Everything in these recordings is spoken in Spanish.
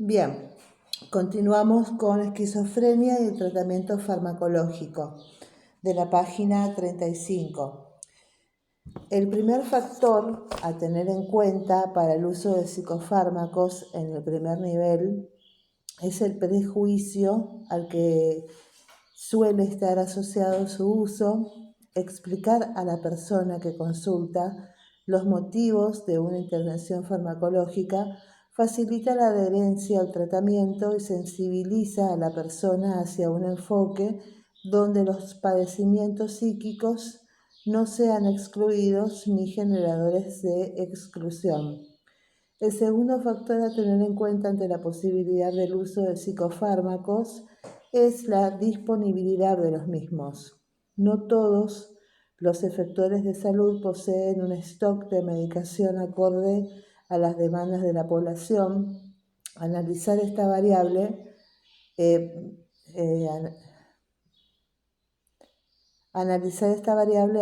Bien, continuamos con esquizofrenia y el tratamiento farmacológico de la página 35. El primer factor a tener en cuenta para el uso de psicofármacos en el primer nivel es el prejuicio al que suele estar asociado su uso, explicar a la persona que consulta los motivos de una intervención farmacológica facilita la adherencia al tratamiento y sensibiliza a la persona hacia un enfoque donde los padecimientos psíquicos no sean excluidos ni generadores de exclusión. El segundo factor a tener en cuenta ante la posibilidad del uso de psicofármacos es la disponibilidad de los mismos. No todos los efectores de salud poseen un stock de medicación acorde a las demandas de la población. Analizar esta variable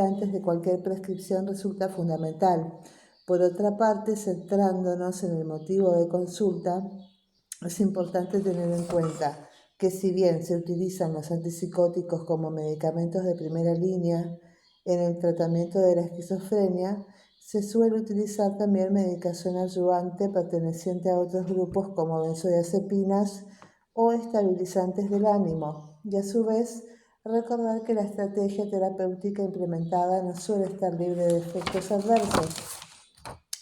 antes de cualquier prescripción resulta fundamental. Por otra parte, centrándonos en el motivo de consulta, es importante tener en cuenta que si bien se utilizan los antipsicóticos como medicamentos de primera línea en el tratamiento de la esquizofrenia, se suele utilizar también medicación ayudante perteneciente a otros grupos como benzodiazepinas o estabilizantes del ánimo, y a su vez recordar que la estrategia terapéutica implementada no suele estar libre de efectos adversos.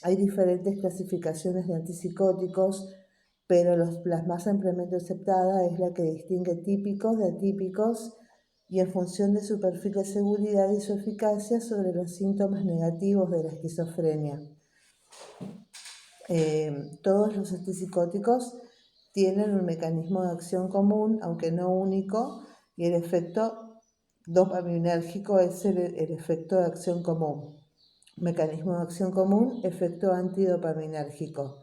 Hay diferentes clasificaciones de antipsicóticos, pero las más ampliamente aceptada es la que distingue típicos de atípicos y en función de su perfil de seguridad y su eficacia sobre los síntomas negativos de la esquizofrenia. Todos los antipsicóticos tienen un mecanismo de acción común, aunque no único, y el efecto dopaminérgico es el efecto de acción común. Mecanismo de acción común, efecto antidopaminérgico.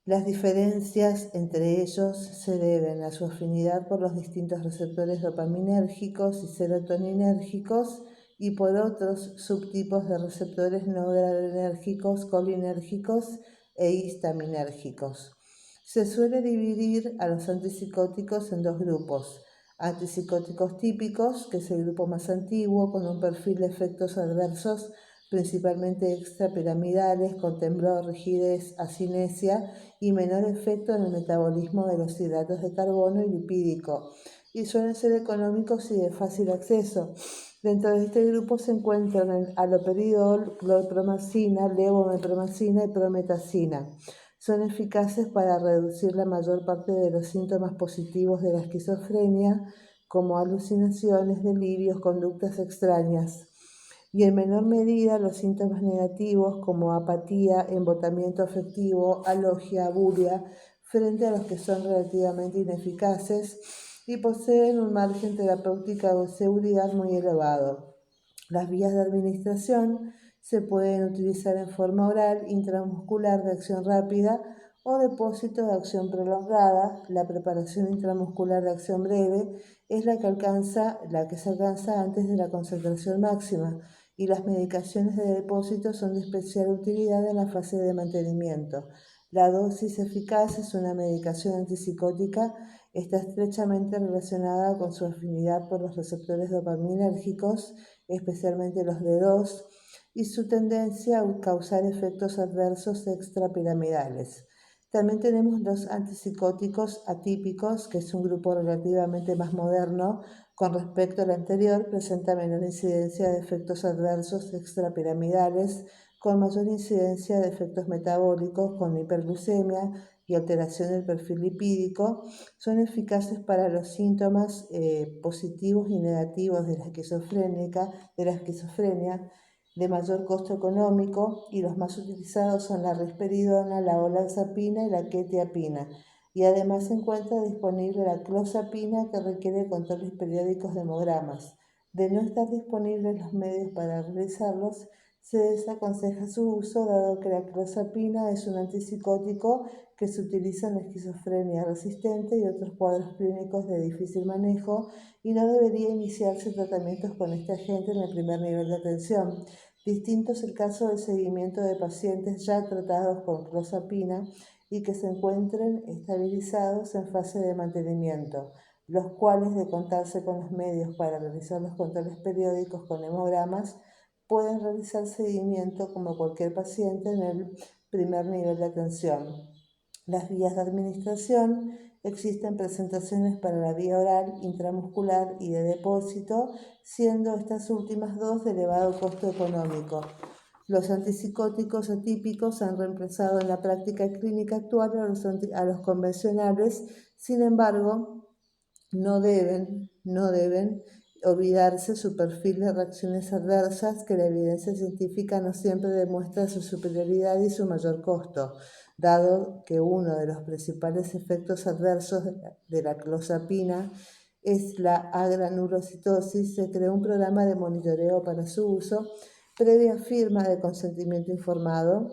Las diferencias entre ellos se deben a su afinidad por los distintos receptores dopaminérgicos y serotoninérgicos y por otros subtipos de receptores noradrenérgicos, colinérgicos e histaminérgicos. Se suele dividir a los antipsicóticos en dos grupos: antipsicóticos típicos, que es el grupo más antiguo, con un perfil de efectos adversos principalmente extrapiramidales, con temblor, rigidez, acinesia y menor efecto en el metabolismo de los hidratos de carbono y lipídico, y suelen ser económicos y de fácil acceso. Dentro de este grupo se encuentran el haloperidol, clorpromacina, levomepromacina y prometacina. Son eficaces para reducir la mayor parte de los síntomas positivos de la esquizofrenia, como alucinaciones, delirios, conductas extrañas, y en menor medida los síntomas negativos como apatía, embotamiento afectivo, alogia, bulia, frente a los que son relativamente ineficaces y poseen un margen terapéutico de seguridad muy elevado. Las vías de administración se pueden utilizar en forma oral, intramuscular de acción rápida o depósito de acción prolongada. La preparación intramuscular de acción breve es la que se alcanza antes de la concentración máxima, y las medicaciones de depósito son de especial utilidad en la fase de mantenimiento. La dosis eficaz es una medicación antipsicótica, está estrechamente relacionada con su afinidad por los receptores dopaminérgicos, especialmente los D2, y su tendencia a causar efectos adversos extrapiramidales. También tenemos los antipsicóticos atípicos, que es un grupo relativamente más moderno con respecto al anterior, presenta menor incidencia de efectos adversos extrapiramidales, con mayor incidencia de efectos metabólicos, con hiperglucemia y alteración del perfil lipídico. Son eficaces para los síntomas positivos y negativos de la esquizofrenia de mayor costo económico, y los más utilizados son la risperidona, la olanzapina y la quetiapina. Y además se encuentra disponible la clozapina, que requiere controles periódicos de hemogramas. De no estar disponibles los medios para realizarlos, se desaconseja su uso, dado que la clozapina es un antipsicótico que se utiliza en esquizofrenia resistente y otros cuadros clínicos de difícil manejo, y no debería iniciarse tratamientos con este agente en el primer nivel de atención. Distinto es el caso del seguimiento de pacientes ya tratados con clozapina, y que se encuentren estabilizados en fase de mantenimiento, los cuales, de contarse con los medios para realizar los controles periódicos con hemogramas, pueden realizar seguimiento como cualquier paciente en el primer nivel de atención. Las vías de administración: existen presentaciones para la vía oral, intramuscular y de depósito, siendo estas últimas dos de elevado costo económico. Los antipsicóticos atípicos han reemplazado en la práctica clínica actual a los convencionales. Sin embargo, no deben olvidarse su perfil de reacciones adversas, que la evidencia científica no siempre demuestra su superioridad y su mayor costo, dado que uno de los principales efectos adversos de la clozapina es la agranulocitosis. Se creó un programa de monitoreo para su uso, previa firma de consentimiento informado,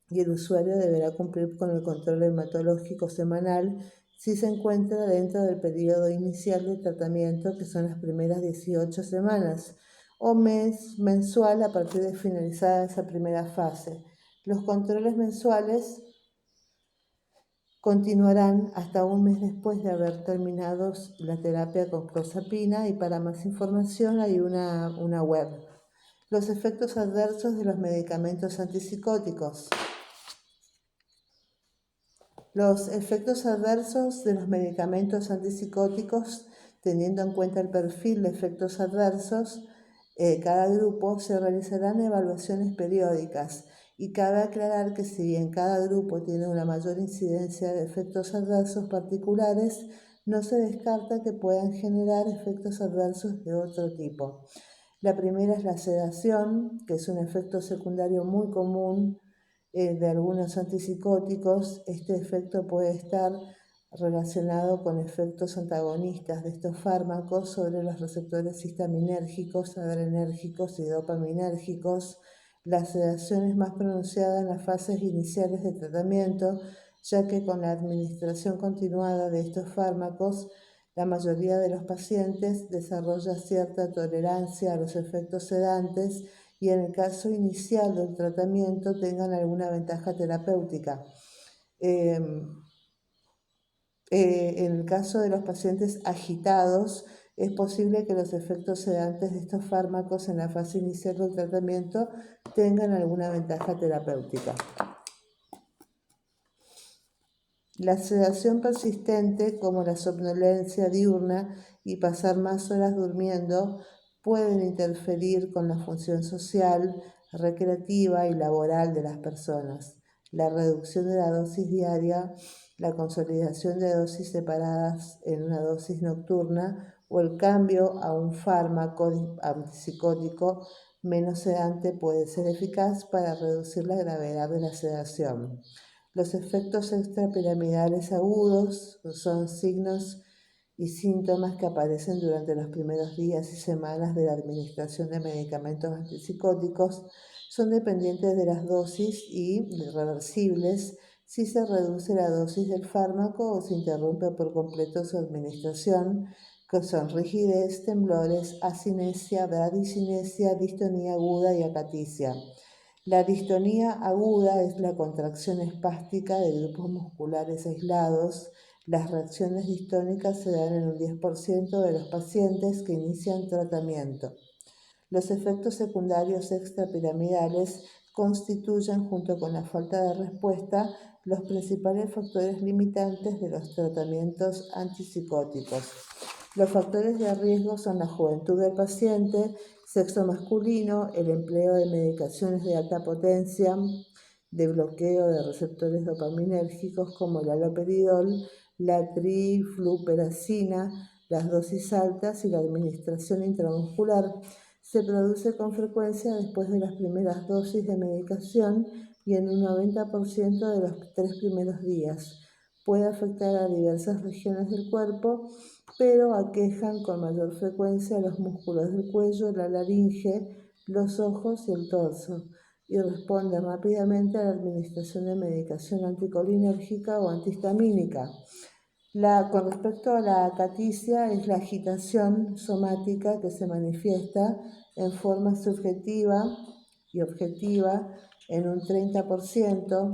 y el usuario deberá cumplir con el control hematológico semanal si se encuentra dentro del periodo inicial del tratamiento, que son las primeras 18 semanas, o mensual a partir de finalizada esa primera fase. Los controles mensuales continuarán hasta un mes después de haber terminado la terapia con clozapina, y para más información hay una web. Los efectos adversos de los medicamentos antipsicóticos. Los efectos adversos de los medicamentos antipsicóticos, teniendo en cuenta el perfil de efectos adversos, cada grupo, se realizarán evaluaciones periódicas, y cabe aclarar que si bien cada grupo tiene una mayor incidencia de efectos adversos particulares, no se descarta que puedan generar efectos adversos de otro tipo. La primera es la sedación, que es un efecto secundario muy común de algunos antipsicóticos. Este efecto puede estar relacionado con efectos antagonistas de estos fármacos sobre los receptores histaminérgicos, adrenérgicos y dopaminérgicos. La sedación es más pronunciada en las fases iniciales de tratamiento, ya que con la administración continuada de estos fármacos, la mayoría de los pacientes desarrolla cierta tolerancia a los efectos sedantes, y en el caso inicial del tratamiento tengan alguna ventaja terapéutica. En el caso de los pacientes agitados, es posible que los efectos sedantes de estos fármacos en la fase inicial del tratamiento tengan alguna ventaja terapéutica. La sedación persistente, como la somnolencia diurna y pasar más horas durmiendo, pueden interferir con la función social, recreativa y laboral de las personas. La reducción de la dosis diaria, la consolidación de dosis separadas en una dosis nocturna, o el cambio a un fármaco antipsicótico menos sedante puede ser eficaz para reducir la gravedad de la sedación. Los efectos extrapiramidales agudos son signos y síntomas que aparecen durante los primeros días y semanas de la administración de medicamentos antipsicóticos. Son dependientes de las dosis y reversibles si se reduce la dosis del fármaco o se interrumpe por completo su administración, que son rigidez, temblores, acinesia, bradicinesia, distonía aguda y acaticia. La distonía aguda es la contracción espástica de grupos musculares aislados. Las reacciones distónicas se dan en un 10% de los pacientes que inician tratamiento. Los efectos secundarios extrapiramidales constituyen, junto con la falta de respuesta, los principales factores limitantes de los tratamientos antipsicóticos. Los factores de riesgo son la juventud del paciente, sexo masculino, el empleo de medicaciones de alta potencia de bloqueo de receptores dopaminérgicos como el haloperidol, la trifluperacina, las dosis altas y la administración intramuscular. Se produce con frecuencia después de las primeras dosis de medicación y en un 90% de los 3 primeros días. Puede afectar a diversas regiones del cuerpo, pero aquejan con mayor frecuencia los músculos del cuello, la laringe, los ojos y el torso, y responde rápidamente a la administración de medicación anticolinérgica o antihistamínica. Con respecto a la acaticia, es la agitación somática que se manifiesta en forma subjetiva y objetiva en un 30%,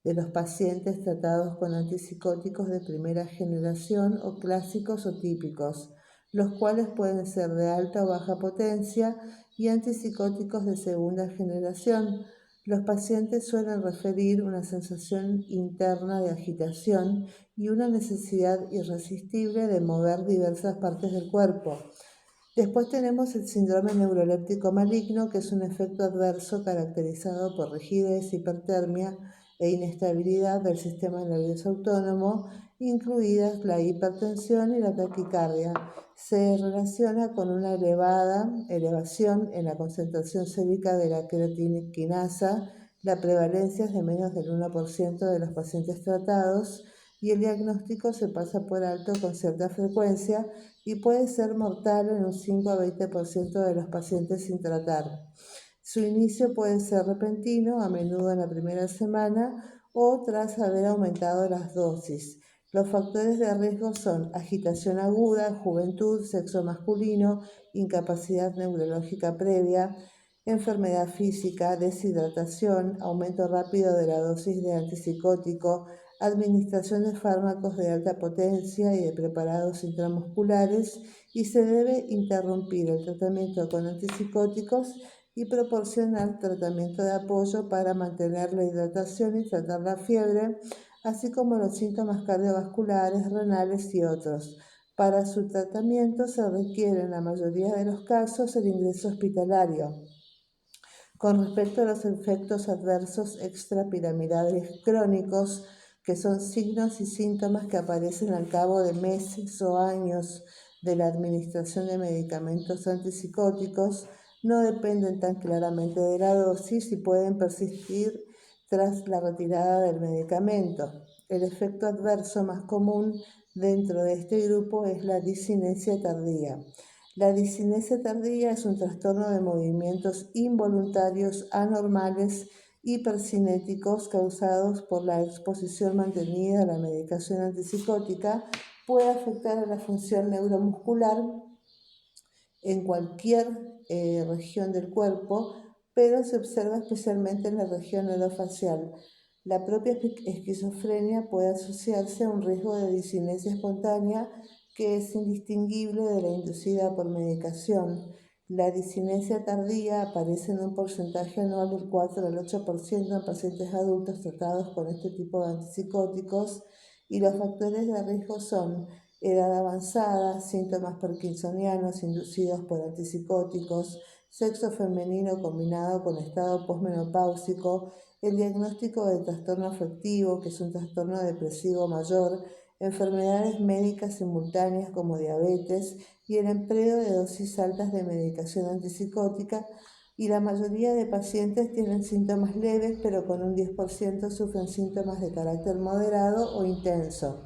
de los pacientes tratados con antipsicóticos de primera generación o clásicos o típicos, los cuales pueden ser de alta o baja potencia, y antipsicóticos de segunda generación. Los pacientes suelen referir una sensación interna de agitación y una necesidad irresistible de mover diversas partes del cuerpo. Después tenemos el síndrome neuroléptico maligno, que es un efecto adverso caracterizado por rigidez, hipertermia e inestabilidad del sistema nervioso autónomo, incluidas la hipertensión y la taquicardia. Se relaciona con una elevación en la concentración sérica de la creatinasa. La prevalencia es de menos del 1% de los pacientes tratados y el diagnóstico se pasa por alto con cierta frecuencia y puede ser mortal en un 5 a 20% de los pacientes sin tratar. Su inicio puede ser repentino, a menudo en la primera semana o tras haber aumentado las dosis. Los factores de riesgo son agitación aguda, juventud, sexo masculino, incapacidad neurológica previa, enfermedad física, deshidratación, aumento rápido de la dosis de antipsicótico, administración de fármacos de alta potencia y de preparados intramusculares, y se debe interrumpir el tratamiento con antipsicóticos y proporcionar tratamiento de apoyo para mantener la hidratación y tratar la fiebre, así como los síntomas cardiovasculares, renales y otros. Para su tratamiento se requiere en la mayoría de los casos el ingreso hospitalario. Con respecto a los efectos adversos extrapiramidales crónicos, que son signos y síntomas que aparecen al cabo de meses o años de la administración de medicamentos antipsicóticos, no dependen tan claramente de la dosis y pueden persistir tras la retirada del medicamento. El efecto adverso más común dentro de este grupo es la disinesia tardía. La disinesia tardía es un trastorno de movimientos involuntarios anormales hipercinéticos causados por la exposición mantenida a la medicación antipsicótica. Puede afectar a la función neuromuscular en cualquier región del cuerpo, pero se observa especialmente en la región orofacial. La propia esquizofrenia puede asociarse a un riesgo de disinesia espontánea que es indistinguible de la inducida por medicación. La disinesia tardía aparece en un porcentaje anual del 4 al 8% en pacientes adultos tratados con este tipo de antipsicóticos, y los factores de riesgo son edad avanzada, síntomas parkinsonianos inducidos por antipsicóticos, sexo femenino combinado con estado posmenopáusico, el diagnóstico de trastorno afectivo, que es un trastorno depresivo mayor, enfermedades médicas simultáneas como diabetes y el empleo de dosis altas de medicación antipsicótica, y la mayoría de pacientes tienen síntomas leves, pero con un 10% sufren síntomas de carácter moderado o intenso.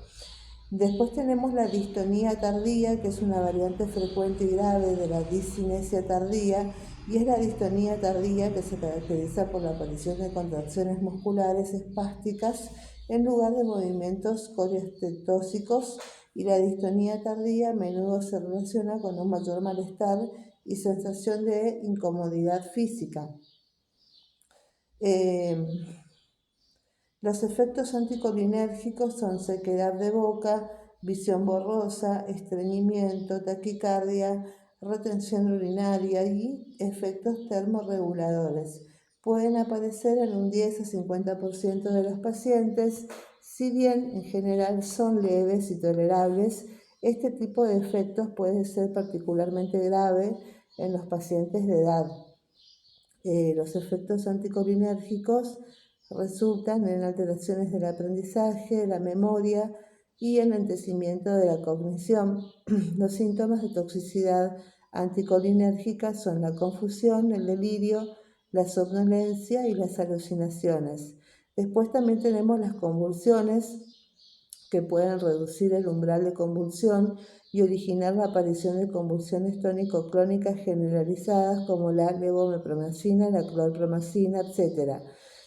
Después tenemos la distonía tardía, que es una variante frecuente y grave de la disinesia tardía, y es la distonía tardía que se caracteriza por la aparición de contracciones musculares espásticas en lugar de movimientos coreostetóxicos, y la distonía tardía a menudo se relaciona con un mayor malestar y sensación de incomodidad física. Los efectos anticolinérgicos son sequedad de boca, visión borrosa, estreñimiento, taquicardia, retención urinaria y efectos termorreguladores. Pueden aparecer en un 10 a 50% de los pacientes. Si bien en general son leves y tolerables, este tipo de efectos puede ser particularmente grave en los pacientes de edad. Los efectos anticolinérgicos resultan en alteraciones del aprendizaje, la memoria y enlentecimiento de la cognición. Los síntomas de toxicidad anticolinérgica son la confusión, el delirio, la somnolencia y las alucinaciones. Después también tenemos las convulsiones, que pueden reducir el umbral de convulsión y originar la aparición de convulsiones tónico-clónicas generalizadas como la levomepromacina, la clorpromacina, etc.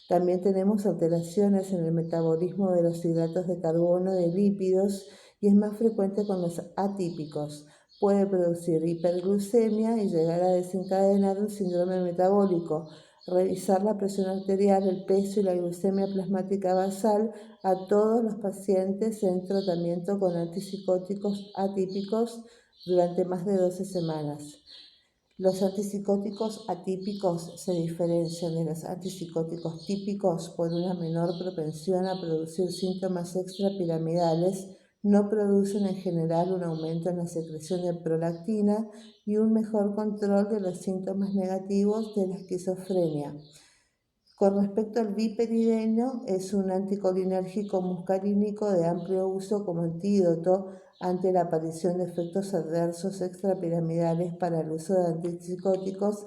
También tenemos alteraciones en el metabolismo de los hidratos de carbono y de lípidos, y es más frecuente con los atípicos. Puede producir hiperglucemia y llegar a desencadenar un síndrome metabólico. revisar la presión arterial, el peso y la glucemia plasmática basal a todos los pacientes en tratamiento con antipsicóticos atípicos durante más de 12 semanas. Los antipsicóticos atípicos se diferencian de los antipsicóticos típicos por una menor propensión a producir síntomas extrapiramidales, no producen en general un aumento en la secreción de prolactina y un mejor control de los síntomas negativos de la esquizofrenia. Con respecto al viperideno, es un anticolinérgico muscarínico de amplio uso como antídoto ante la aparición de efectos adversos extrapiramidales para el uso de antipsicóticos,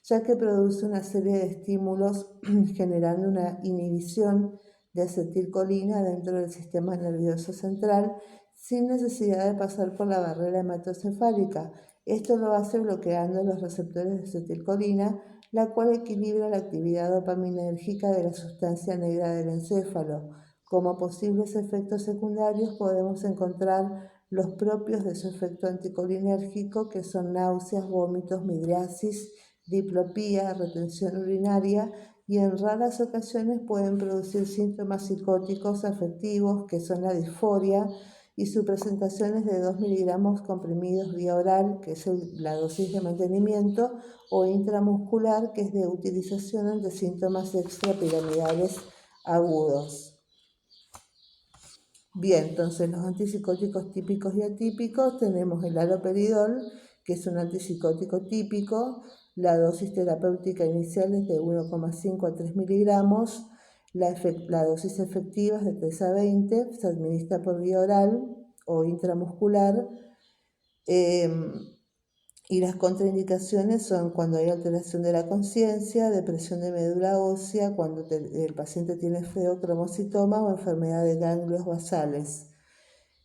ya que produce una serie de estímulos generando una inhibición de acetilcolina dentro del sistema nervioso central sin necesidad de pasar por la barrera hematocefálica. Esto lo hace bloqueando los receptores de acetilcolina, la cual equilibra la actividad dopaminérgica de la sustancia negra del encéfalo. Como posibles efectos secundarios podemos encontrar los propios de su efecto anticolinérgico, que son náuseas, vómitos, midriasis, diplopía, retención urinaria, y en raras ocasiones pueden producir síntomas psicóticos afectivos, que son la disforia, y su presentación es de 2 miligramos comprimidos vía oral, que es la dosis de mantenimiento, o intramuscular, que es de utilización ante síntomas extrapiramidales agudos. Bien, entonces los antipsicóticos típicos y atípicos tenemos el haloperidol, que es un antipsicótico típico. La dosis terapéutica inicial es de 1,5 a 3 miligramos. La dosis efectiva es de 3 a 20, se administra por vía oral o intramuscular. Y las contraindicaciones son cuando hay alteración de la conciencia, depresión de médula ósea, cuando el paciente tiene feocromocitoma o enfermedad de ganglios basales.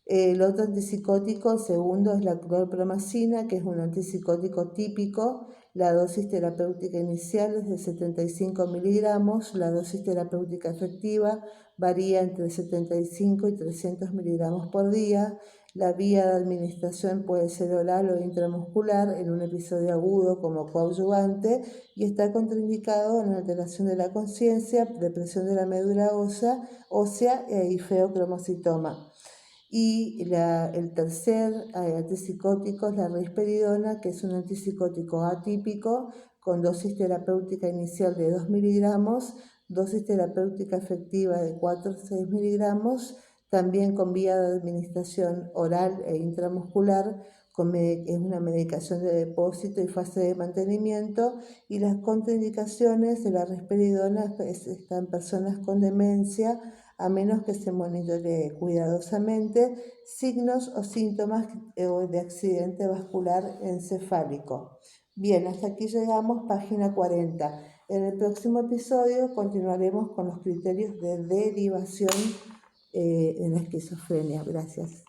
El otro antipsicótico, el segundo, es la clorpromacina, que es un antipsicótico típico. La dosis terapéutica inicial es de 75 miligramos. La dosis terapéutica efectiva varía entre 75 y 300 miligramos por día. La vía de administración puede ser oral o intramuscular en un episodio agudo como coadyuvante y está contraindicado en alteración de la conciencia, depresión de la médula ósea y feocromocitoma. Y el tercer antipsicótico es la risperidona, que es un antipsicótico atípico con dosis terapéutica inicial de 2 miligramos, dosis terapéutica efectiva de 4 a 6 miligramos, también con vía de administración oral e intramuscular, es una medicación de depósito y fase de mantenimiento. Y las contraindicaciones de la risperidona están en personas con demencia, a menos que se monitoree cuidadosamente signos o síntomas de accidente vascular encefálico. Bien, hasta aquí llegamos, página 40. En el próximo episodio continuaremos con los criterios de derivación en la esquizofrenia. Gracias.